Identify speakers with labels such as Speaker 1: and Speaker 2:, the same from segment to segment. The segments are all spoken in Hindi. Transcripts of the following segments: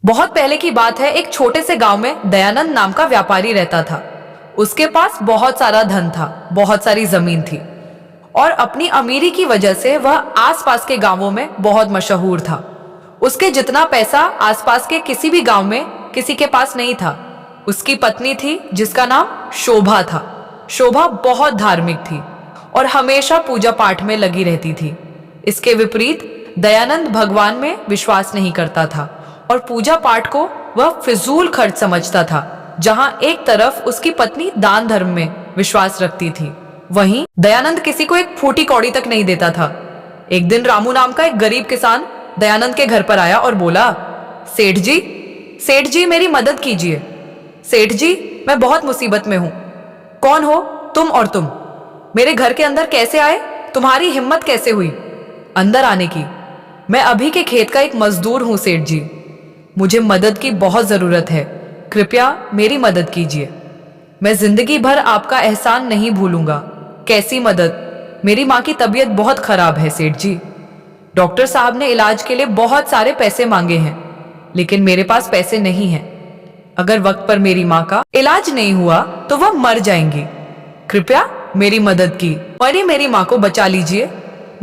Speaker 1: बहुत पहले की बात है। एक छोटे से गांव में दयानंद नाम का व्यापारी रहता था। उसके पास बहुत सारा धन था, बहुत सारी जमीन थी और अपनी अमीरी की वजह से वह आसपास के गांवों में बहुत मशहूर था। उसके जितना पैसा आसपास के किसी भी गांव में किसी के पास नहीं था। उसकी पत्नी थी जिसका नाम शोभा था। शोभा बहुत धार्मिक थी और हमेशा पूजा पाठ में लगी रहती थी। इसके विपरीत दयानंद भगवान में विश्वास नहीं करता था और पूजा पाठ को वह फिजूल खर्च समझता था। जहां एक तरफ उसकी पत्नी दान धर्म में विश्वास रखती थी, वहीं दयानंद किसी को एक फूटी कौड़ी तक नहीं देता था। एक दिन रामू नाम का एक गरीब किसान दयानंद के घर पर आया और बोला, सेठ जी मेरी मदद कीजिए। सेठ जी, मैं बहुत मुसीबत में हूं। कौन हो तुम? और तुम मेरे घर के अंदर कैसे आए? तुम्हारी हिम्मत कैसे हुई अंदर आने की? मैं अभी के खेत का एक मजदूर हूं सेठ जी। मुझे मदद की बहुत जरूरत है, कृपया मेरी मदद कीजिए। मैं जिंदगी भर आपका एहसान नहीं भूलूंगा। कैसी मदद? मेरी माँ की तबीयत बहुत खराब है सेठ जी। डॉक्टर साहब ने इलाज के लिए बहुत सारे पैसे मांगे हैं, लेकिन मेरे पास पैसे नहीं हैं। अगर वक्त पर मेरी माँ का इलाज नहीं हुआ तो वह मर जाएंगी। कृपया मेरी मदद की और मेरी माँ को बचा लीजिए।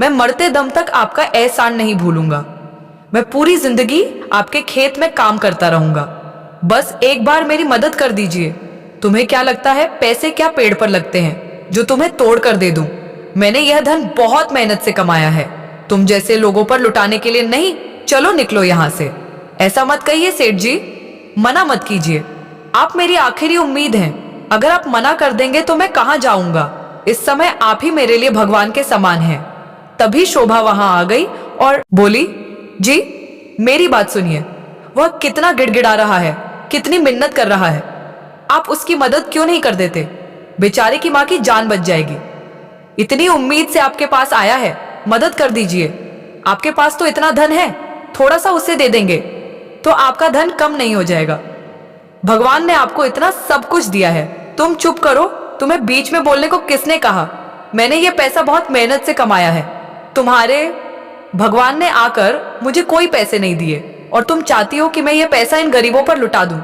Speaker 1: मैं मरते दम तक आपका एहसान नहीं भूलूंगा। मैं पूरी जिंदगी आपके खेत में काम करता रहूंगा। बस एक बार मेरी मदद कर दीजिए। तुम्हें क्या लगता है पैसे क्या पेड़ पर लगते हैं जो तुम्हें तोड़ कर दे दूं? मैंने यह धन बहुत मेहनत से कमाया है, तुम जैसे लोगों पर लुटाने के लिए नहीं। चलो निकलो यहाँ से। ऐसा मत कहिए सेठ जी, मना मत कीजिए। आप मेरी आखिरी उम्मीद हैं। अगर आप मना कर देंगे तो मैं कहाँ जाऊंगा? इस समय आप ही मेरे लिए भगवान के समान हैं। तभी शोभा वहां आ गई और बोली, जी मेरी बात सुनिए। वह कितना गिड़गिड़ा रहा है, कितनी मिन्नत कर रहा है। आप उसकी मदद क्यों नहीं कर देते? बेचारे की माँ की जान बच जाएगी। इतनी उम्मीद से आपके पास आया है, मदद कर दीजिए। आपके पास तो इतना धन है, थोड़ा सा उसे दे देंगे तो आपका धन कम नहीं हो जाएगा। भगवान ने आपको इतना सब कुछ दिया है। तुम चुप करो। तुम्हें बीच में बोलने को किसने कहा? मैंने ये पैसा बहुत मेहनत से कमाया है। तुम्हारे भगवान ने आकर मुझे कोई पैसे नहीं दिए और तुम चाहती हो कि मैं ये पैसा इन गरीबों पर लुटा दूं।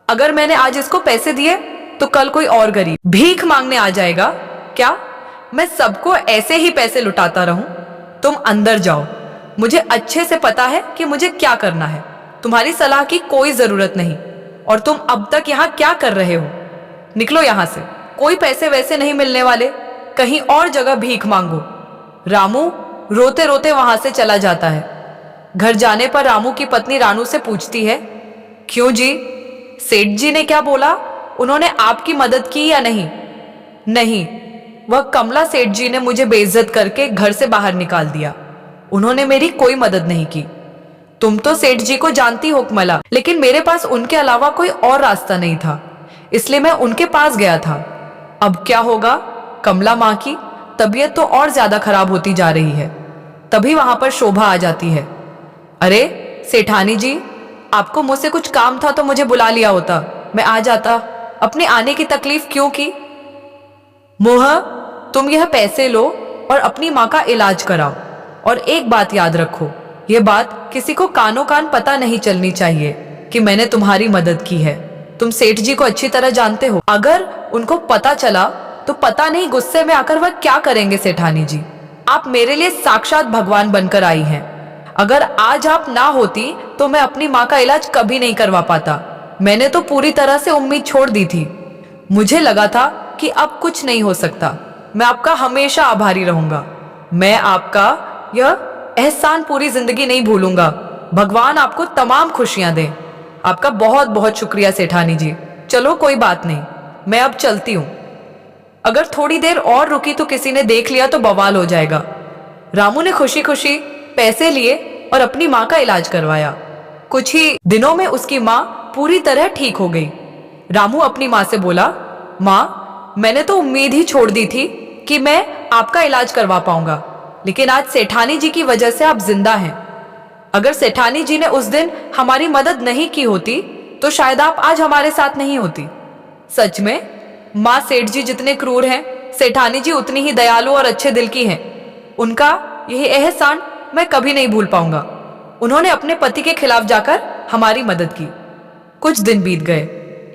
Speaker 1: अगर मैंने आज इसको पैसे दिए तो कल कोई और गरीब भीख मांगने आ जाएगा। क्या मैं सबको ऐसे ही पैसे लुटाता रहूं? तुम अंदर जाओ। मुझे अच्छे से पता है कि मुझे क्या करना है। तुम्हारी सलाह की कोई जरूरत नहीं। और तुम अब तक यहाँ क्या कर रहे हो? निकलो यहाँ से। कोई पैसे वैसे नहीं मिलने वाले, कहीं और जगह भीख मांगो। रामू रोते रोते वहां से चला जाता है। घर जाने पर रामू की पत्नी रानू से पूछती है, क्यों जी, सेठ जी ने क्या बोला? उन्होंने आपकी मदद की या नहीं? नहीं, वह कमला सेठ जी ने मुझे बेइज्जत करके घर से बाहर निकाल दिया। उन्होंने मेरी कोई मदद नहीं की। तुम तो सेठ जी को जानती हो कमला, लेकिन मेरे पास उनके अलावा कोई और रास्ता नहीं था, इसलिए मैं उनके पास गया था। अब क्या होगा? कमला माँ की तबीयत तो और ज्यादा खराब होती जा रही है। तभी वहां पर शोभा आ जाती है। अरे सेठानी जी, आपको मुझसे कुछ काम था तो मुझे बुला लिया होता, मैं आ जाता। अपने आने की तकलीफ क्यों की? मोह, तुम यह पैसे लो और अपनी माँ का इलाज कराओ। और एक बात याद रखो, यह बात किसी को कानों कान पता नहीं चलनी चाहिए कि मैंने तुम्हारी मदद की है। तुम सेठ जी को अच्छी तरह जानते हो। अगर उनको पता चला तो पता नहीं गुस्से में आकर वह क्या करेंगे। सेठानी जी, आप मेरे लिए साक्षात भगवान बनकर आई हैं। अगर आज आप ना होती तो मैं अपनी माँ का इलाज कभी नहीं करवा पाता। मैंने तो पूरी तरह से उम्मीद छोड़ दी थी। मुझे लगा था कि अब कुछ नहीं हो सकता। मैं आपका हमेशा आभारी रहूंगा। मैं आपका यह एहसान पूरी जिंदगी नहीं भूलूंगा। भगवान आपको तमाम खुशियां दे। आपका बहुत बहुत शुक्रिया सेठानी जी। चलो कोई बात नहीं, मैं अब चलती हूँ। अगर थोड़ी देर और रुकी तो किसी ने देख लिया तो बवाल हो जाएगा। रामू ने खुशी खुशी पैसे लिए और अपनी माँ का इलाज करवाया। कुछ ही दिनों में उसकी माँ पूरी तरह ठीक हो गई। रामू अपनी माँ से बोला, माँ, मैंने तो उम्मीद ही छोड़ दी थी कि मैं आपका इलाज करवा पाऊंगा, लेकिन आज सेठानी जी की वजह से आप जिंदा हैं। अगर सेठानी जी ने उस दिन हमारी मदद नहीं की होती तो शायद आप आज हमारे साथ नहीं होती। सच में माँ सेठ जी जितने क्रूर हैं, सेठानी जी उतनी ही दयालु और अच्छे दिल की हैं। उनका यही एहसान मैं कभी नहीं भूल पाऊंगा। उन्होंने अपने पति के खिलाफ जाकर हमारी मदद की। कुछ दिन बीत गए।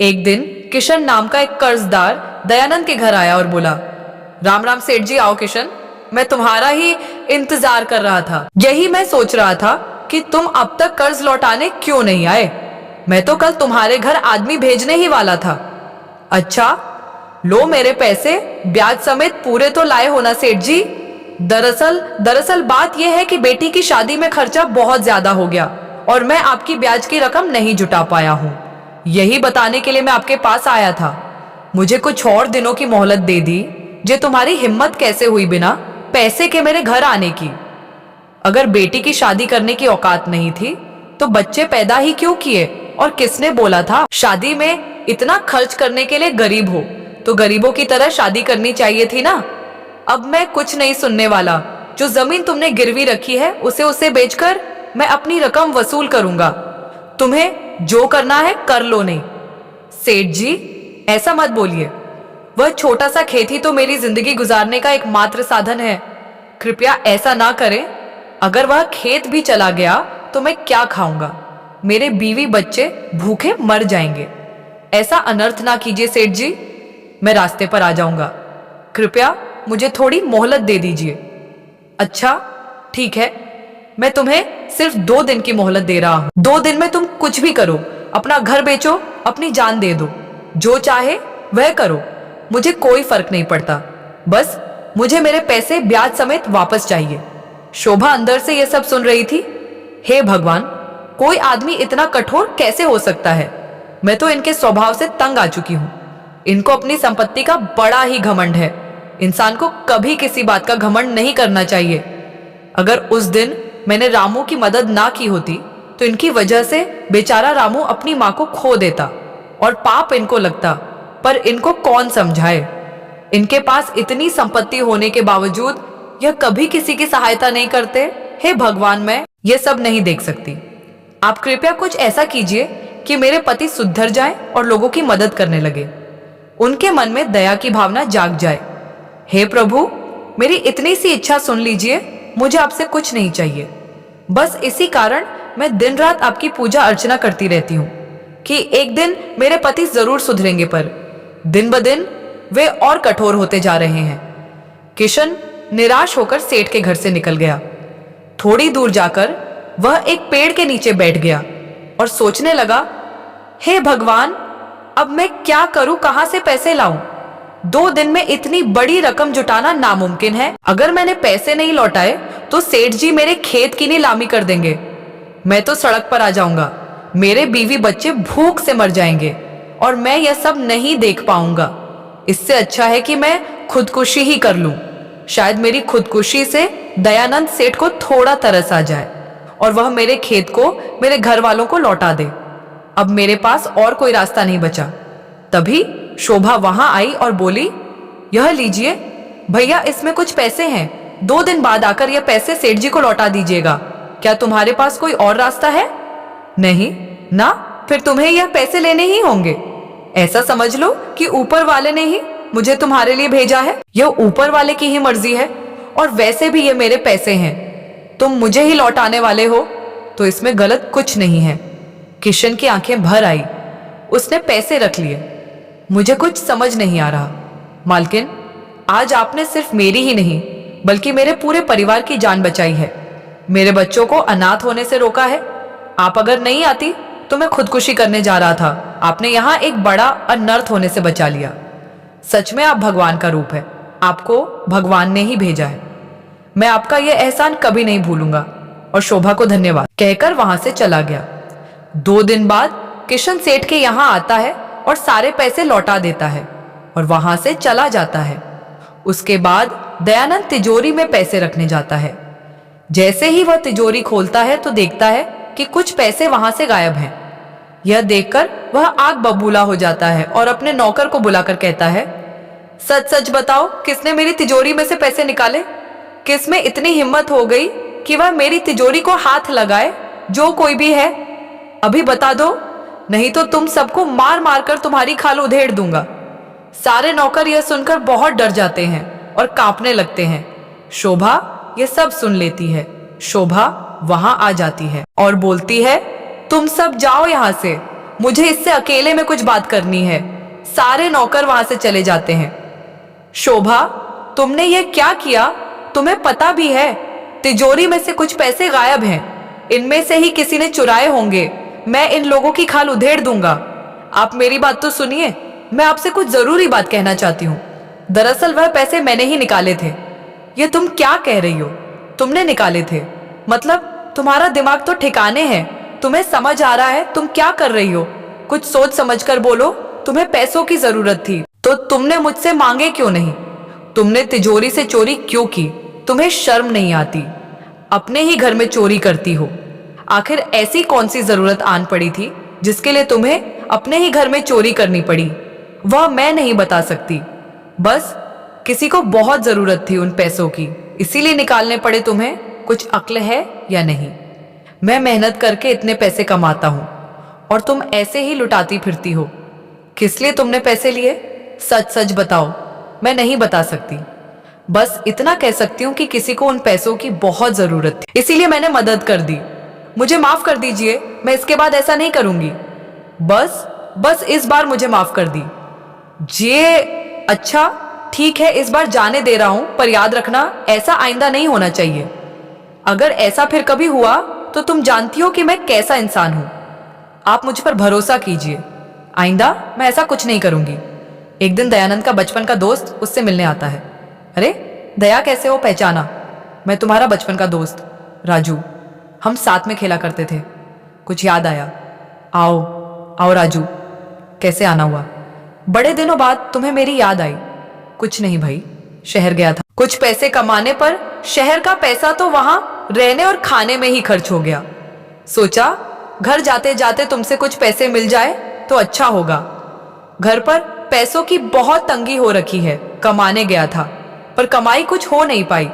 Speaker 1: एक दिन किशन नाम का एक कर्जदार दयानंद के घर आया और बोला, राम राम सेठ जी, आओ किशन, मैं तुम्हारा ही इंतजार कर रहा था। यही मैं सोच रहा था कि तुम अब तक कर्ज लौटाने क्यों नहीं आए। मैं तो कल तुम्हारे घर आदमी भेजने ही वाला था। अच्छा, लो मेरे पैसे, ब्याज समेत पूरे तो लाए हो ना सेठ जी। दरअसल बात यह है कि बेटी की शादी में खर्चा बहुत ज्यादा हो गया और मैं आपकी ब्याज की रकम नहीं जुटा पाया हूँ। यही बताने के लिए मैं आपके पास आया था। मुझे कुछ और दिनों की मोहलत दे दी। जे तुम्हारी हिम्मत कैसे हुई बिना पैसे के मेरे घर आने की? अगर बेटी की शादी करने की औकात नहीं थी तो बच्चे पैदा ही क्यों किए? और किसने बोला था शादी में इतना खर्च करने के लिए? गरीब हो तो गरीबों की तरह शादी करनी चाहिए थी ना। अब मैं कुछ नहीं सुनने वाला। जो जमीन तुमने गिरवी रखी है उसे बेचकर मैं अपनी रकम वसूल करूंगा। तुम्हें जो करना है कर लो। नहीं सेठ जी, ऐसा मत बोलिए। वह छोटा सा खेत ही तो मेरी जिंदगी गुजारने का एकमात्र साधन है। कृपया ऐसा ना करें। अगर वह खेत भी चला गया तो मैं क्या खाऊंगा? मेरे बीवी बच्चे भूखे मर जाएंगे। ऐसा अनर्थ ना कीजिए सेठ जी, मैं रास्ते पर आ जाऊंगा। कृपया मुझे थोड़ी मोहलत दे दीजिए। अच्छा ठीक है, मैं तुम्हें सिर्फ 2 दिन की मोहलत दे रहा हूं। 2 दिन में तुम कुछ भी करो, अपना घर बेचो, अपनी जान दे दो, जो चाहे वह करो, मुझे कोई फर्क नहीं पड़ता। बस मुझे मेरे पैसे ब्याज समेत वापस चाहिए। शोभा अंदर से यह सब सुन रही थी। हे भगवान, कोई आदमी इतना कठोर कैसे हो सकता है? मैं तो इनके स्वभाव से तंग आ चुकी हूं। इनको अपनी संपत्ति का बड़ा ही घमंड है। इंसान को कभी किसी बात का घमंड नहीं करना चाहिए। अगर उस दिन मैंने रामू की मदद ना की होती तो इनकी वजह से बेचारा रामू अपनी मां को खो देता और पाप इनको लगता। पर इनको कौन समझाए? इनके पास इतनी संपत्ति होने के बावजूद यह कभी किसी की सहायता नहीं करते। हे भगवान, मैं ये सब नहीं देख सकती। आप कृपया कुछ ऐसा कीजिए कि मेरे पति सुधर जाएं और लोगों की मदद करने लगे, उनके मन में दया की भावना जाग जाए। हे प्रभु, मेरी इतनी सी इच्छा सुन लीजिए। मुझे आपसे कुछ नहीं चाहिए। बस इसी कारण मैं दिन रात आपकी पूजा अर्चना करती रहती हूँ कि एक दिन मेरे पति जरूर सुधरेंगे, पर दिन ब दिन वे और कठोर होते जा रहे हैं। किशन निराश होकर सेठ के घर से निकल गया। थोड़ी दूर जाकर वह एक पेड़ के नीचे बैठ गया और सोचने लगा, हे भगवान, अब मैं क्या करूं? कहां से पैसे लाऊं? 2 दिन में इतनी बड़ी रकम जुटाना नामुमकिन है। अगर मैंने पैसे नहीं लौटाए तो सेठ जी मेरे खेत की नीलामी कर देंगे। मैं तो सड़क पर आ जाऊंगा। मेरे बीवी बच्चे भूख से मर जाएंगे और मैं यह सब नहीं देख पाऊंगा। इससे अच्छा है कि मैं खुदकुशी ही कर लूं। शायद मेरी खुदकुशी से दयानंद सेठ को थोड़ा तरस आ जाए और वह मेरे खेत को मेरे घर वालों को लौटा दे। अब मेरे पास और कोई रास्ता नहीं बचा। तभी शोभा वहां आई और बोली, यह लीजिए भैया, इसमें कुछ पैसे हैं। 2 दिन बाद आकर यह पैसे सेठ जी को लौटा दीजिएगा। क्या तुम्हारे पास कोई और रास्ता है? नहीं ना, फिर तुम्हें यह पैसे लेने ही होंगे। ऐसा समझ लो कि ऊपर वाले ने ही मुझे तुम्हारे लिए भेजा है। यह ऊपर वाले की ही मर्जी है और वैसे भी ये मेरे पैसे हैं। तुम मुझे ही लौटाने वाले हो तो इसमें गलत कुछ नहीं है। किशन की आंखें भर आई। उसने पैसे रख लिए। मुझे कुछ समझ नहीं आ रहा। मालकिन, आज आपने सिर्फ मेरी ही नहीं बल्कि मेरे पूरे परिवार की जान बचाई है। मेरे बच्चों को अनाथ होने से रोका है। आप अगर नहीं आती तो मैं खुदकुशी करने जा रहा था। आपने यहाँ एक बड़ा अनर्थ होने से बचा लिया। सच में आप भगवान का रूप है। आपको भगवान ने ही भेजा है। मैं आपका यह एहसान कभी नहीं भूलूंगा और शोभा को धन्यवाद कहकर वहां से चला गया। 2 दिन बाद किशन सेठ के यहाँ आता है और सारे पैसे लौटा देता है और वहां से चला जाता है। उसके बाद दयानंद तिजोरी में पैसे रखने जाता है। जैसे ही वह तिजोरी खोलता है तो देखता है कि कुछ पैसे वहां से गायब हैं। यह देखकर वह आग बबूला हो जाता है और अपने नौकर को बुलाकर कहता है, सच सच बताओ, किसने मेरी तिजोरी में से पैसे निकाले? किस में इतनी हिम्मत हो गई कि वह मेरी तिजोरी को हाथ लगाए? जो कोई भी है अभी बता दो, नहीं तो तुम सबको मार मार कर तुम्हारी खाल उधेड़ दूंगा। सारे नौकर यह सुनकर बहुत डर जाते हैं और कांपने लगते हैं। शोभा यह सब सुन लेती है। शोभा वहां आ जाती है और बोलती है, तुम सब जाओ यहाँ से, मुझे इससे अकेले में कुछ बात करनी है। सारे नौकर वहां से चले जाते हैं। शोभा, तुमने ये क्या किया? तुम्हें पता भी है तिजोरी में से कुछ पैसे गायब हैं। इनमें से ही किसी ने चुराए होंगे। मैं इन लोगों की खाल उधेड़ दूंगा। आप मेरी बात तो सुनिए, मैं आपसे कुछ जरूरी बात कहना चाहती हूँ। दरअसल वह पैसे मैंने ही निकाले थे। ये तुम क्या कह रही हो? तुमने निकाले थे? मतलब तुम्हारा दिमाग तो ठिकाने है। तुम्हें समझ आ रहा है तुम क्या कर रही हो? कुछ सोच समझ कर बोलो। तुम्हें पैसों की जरूरत थी तो तुमने मुझसे मांगे क्यों नहीं? तुमने तिजोरी से चोरी क्यों की? तुम्हें शर्म नहीं आती? अपने ही घर में चोरी करती हो। आखिर ऐसी कौन सी जरूरत आन पड़ी थी जिसके लिए तुम्हें अपने ही घर में चोरी करनी पड़ी? वह मैं नहीं बता सकती। बस किसी को बहुत जरूरत थी उन पैसों की, इसीलिए निकालने पड़े तुम्हें। कुछ अक्ल है या नहीं? मैं मेहनत करके इतने पैसे कमाता हूं और तुम ऐसे ही लुटाती फिरती हो। किस लिए तुमने पैसे लिए? सच सच बताओ। मैं नहीं बता सकती। बस इतना कह सकती हूँ कि किसी को उन पैसों की बहुत जरूरत थी, इसीलिए मैंने मदद कर दी। मुझे माफ कर दीजिए, मैं इसके बाद ऐसा नहीं करूंगी। बस इस बार मुझे माफ कर दी जे। अच्छा ठीक है, इस बार जाने दे रहा हूं, पर याद रखना ऐसा आइंदा नहीं होना चाहिए। अगर ऐसा फिर कभी हुआ तो तुम जानती हो कि मैं कैसा इंसान हूं। आप मुझ पर भरोसा कीजिए, आइंदा मैं ऐसा कुछ नहीं करूंगी। एक दिन दयानंद का बचपन का दोस्त उससे मिलने आता है। अरे दया, कैसे हो? पहचाना? मैं तुम्हारा बचपन का दोस्त राजू। हम साथ में खेला करते थे। कुछ याद आया? आओ आओ राजू, कैसे आना हुआ? बड़े दिनों बाद तुम्हें मेरी याद आई। कुछ नहीं भाई, शहर गया था। कुछ पैसे कमाने पर शहर का पैसा तो वहां रहने और खाने में ही खर्च हो गया। सोचा घर जाते जाते तुमसे कुछ पैसे मिल जाए तो अच्छा होगा। घर पर पैसों की बहुत तंगी हो रखी है। कमाने गया था पर कमाई कुछ हो नहीं पाई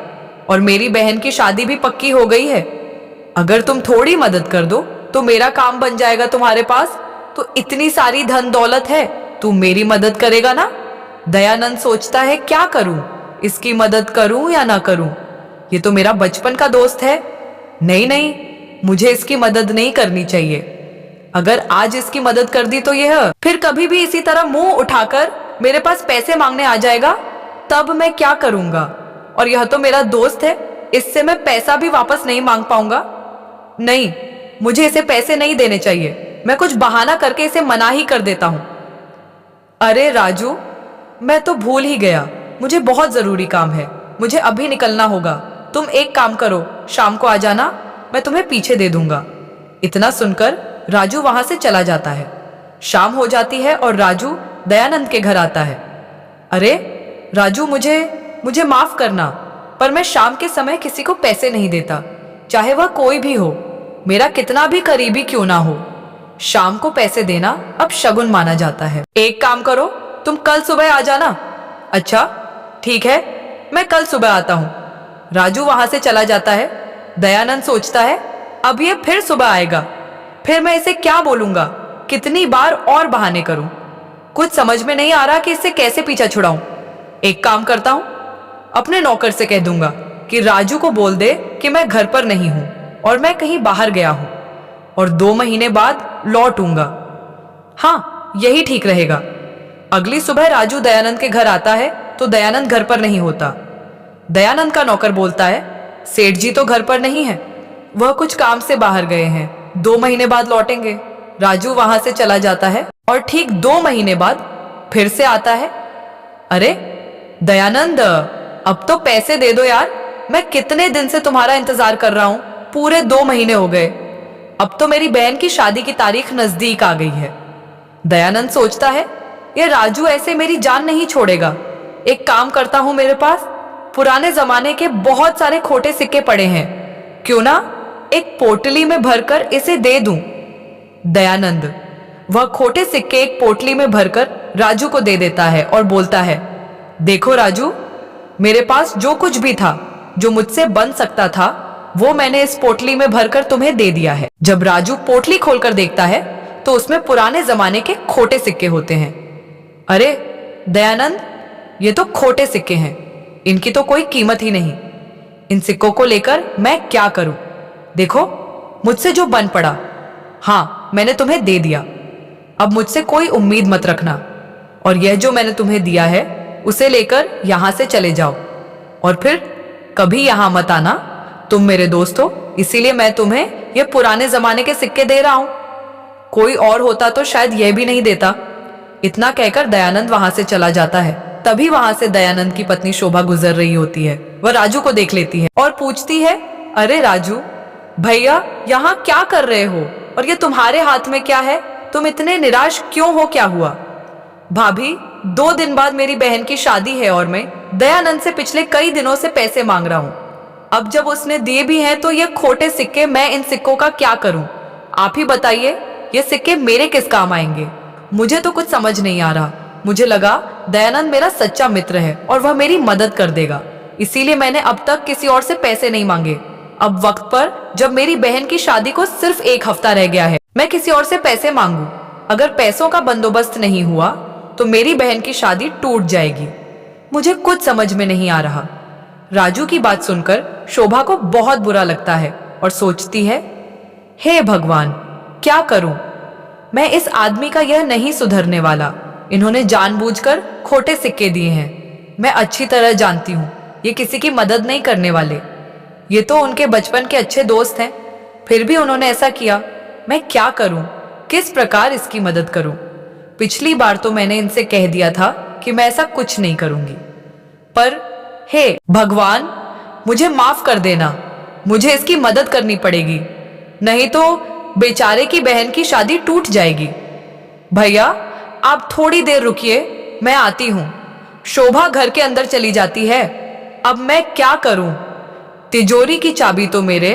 Speaker 1: और मेरी बहन की शादी भी पक्की हो गई है। अगर तुम थोड़ी मदद कर दो तो मेरा काम बन जाएगा तुम्हारे पास। तो इतनी सारी धन दौलत है, तू मेरी मदद करेगा ना? दयानंद सोचता है क्या करूं, इसकी मदद करूं या ना करूं? ये तो मेरा बचपन का दोस्त है। नहीं, मुझे इसकी मदद नहीं करनी चाहिए। अगर आज इसकी मदद कर दी तो यह फिर कभी भी इसी तरह मुंह उठाकर मेरे पास पैसे मांगने आ जाएगा, तब मैं क्या करूंगा? और यह तो मेरा दोस्त है, इससे मैं पैसा भी वापस नहीं मांग पाऊंगा। नहीं, मुझे इसे पैसे नहीं देने चाहिए। मैं कुछ बहाना करके इसे मना ही कर देता हूं। अरे राजू, मैं तो भूल ही गया, मुझे बहुत जरूरी काम है। मुझे अभी निकलना होगा। तुम एक काम करो, शाम को आ जाना, मैं तुम्हें पीछे दे दूंगा। इतना सुनकर राजू वहां से चला जाता है। शाम हो जाती है और राजू दयानंद के घर आता है। अरे राजू, मुझे माफ करना, पर मैं शाम के समय किसी को पैसे नहीं देता, चाहे वह कोई भी हो, मेरा कितना भी करीबी क्यों ना हो। शाम को पैसे देना अब शगुन माना जाता है। एक काम करो, तुम कल सुबह आ जाना। अच्छा ठीक है, मैं कल सुबह आता हूं। राजू वहां से चला जाता है। दयानंद सोचता है अब ये फिर सुबह आएगा, फिर मैं इसे क्या बोलूंगा? कितनी बार और बहाने करूं? कुछ समझ में नहीं आ रहा कि इससे कैसे पीछा छुड़ाऊं। एक काम करता हूं, अपने नौकर से कह दूंगा कि राजू को बोल दे कि मैं घर पर नहीं हूं और मैं कहीं बाहर गया हूं और 2 महीने बाद लौटूंगा। हाँ, यही ठीक रहेगा। अगली सुबह राजू दयानंद के घर आता है तो दयानंद घर पर नहीं होता। दयानंद का नौकर बोलता है, सेठ जी तो घर पर नहीं है, वह कुछ काम से बाहर गए हैं, 2 महीने बाद लौटेंगे। राजू वहां से चला जाता है और ठीक 2 महीने बाद फिर से आता है। अरे दयानंद, अब तो पैसे दे दो यार, मैं कितने दिन से तुम्हारा इंतजार कर रहा हूं, पूरे 2 महीने हो गए। अब तो मेरी बहन की शादी की तारीख नजदीक आ गई है। दयानंद सोचता है ये राजू ऐसे मेरी जान नहीं छोड़ेगा। एक काम करता हूं, मेरे पास पुराने जमाने के बहुत सारे खोटे सिक्के पड़े हैं, क्यों ना एक पोटली में भरकर इसे दे दूं। दयानंद वह खोटे सिक्के एक पोटली में भरकर राजू को दे देता है और बोलता है, देखो राजू, मेरे पास जो कुछ भी था, जो मुझसे बन सकता था, वो मैंने इस पोटली में भरकर तुम्हें दे दिया है। जब राजू पोटली खोलकर देखता है तो उसमें पुराने जमाने के खोटे सिक्के होते हैं। अरे दयानंद, ये तो खोटे सिक्के हैं, इनकी तो कोई कीमत ही नहीं। इन सिक्कों को लेकर मैं क्या करूं? देखो मुझसे जो बन पड़ा। हाँ, मैंने तुम्हें दे दिया। अब मुझसे कोई उम्मीद मत रखना, और यह जो मैंने तुम्हें दिया है उसे लेकर यहां से चले जाओ, और फिर कभी यहां मत आना। तुम मेरे दोस्त हो, इसीलिए मैं तुम्हें ये पुराने जमाने के सिक्के दे रहा हूं। कोई और होता तो शायद यह भी नहीं देता। इतना कहकर दयानंद वहां से चला जाता है। तभी वहां से दयानंद की पत्नी शोभा गुजर रही होती है। वह राजू को देख लेती है और पूछती है, अरे राजू भैया, यहाँ क्या कर रहे हो? और ये तुम्हारे हाथ में क्या है? तुम इतने निराश क्यों हो? क्या हुआ? भाभी, 2 दिन बाद मेरी बहन की शादी है और मैं दयानंद से पिछले कई दिनों से पैसे मांग रहा हूँ। अब जब उसने दिए भी हैं तो ये खोटे सिक्के, मैं इन सिक्कों का क्या करूं? आप ही बताइए, ये सिक्के मेरे किस काम आएंगे? मुझे तो कुछ समझ नहीं आ रहा। मुझे लगा दयानंद मेरा सच्चा मित्र है और वह मेरी मदद कर देगा, इसीलिए मैंने अब तक किसी और से पैसे नहीं मांगे। अब वक्त पर जब मेरी बहन की शादी को सिर्फ 1 हफ्ता रह गया है, मैं किसी और से पैसे मांगू? अगर पैसों का बंदोबस्त नहीं हुआ तो मेरी बहन की शादी टूट जाएगी। मुझे कुछ समझ में नहीं आ रहा। राजू की बात सुनकर शोभा को बहुत बुरा लगता है और सोचती है, हे भगवान, क्या करूं? मैं इस आदमी का यह नहीं सुधरने वाला। इन्होंने जानबूझकर खोटे सिक्के दिए हैं। मैं अच्छी तरह जानती हूं ये किसी की मदद नहीं करने वाले। ये तो उनके बचपन के अच्छे दोस्त हैं, फिर भी उन्होंने ऐसा किया। मैं क्या करूं? किस प्रकार इसकी मदद करूं? पिछली बार तो मैंने इनसे कह दिया था कि मैं ऐसा कुछ नहीं करूंगी, पर हे भगवान, मुझे माफ कर देना। मुझे इसकी मदद करनी पड़ेगी, नहीं तो बेचारे की बहन की शादी टूट जाएगी। भैया, आप थोड़ी देर रुकिए, मैं आती हूं। शोभा घर के अंदर चली जाती है। अब मैं क्या करूं? तिजोरी की चाबी तो मेरे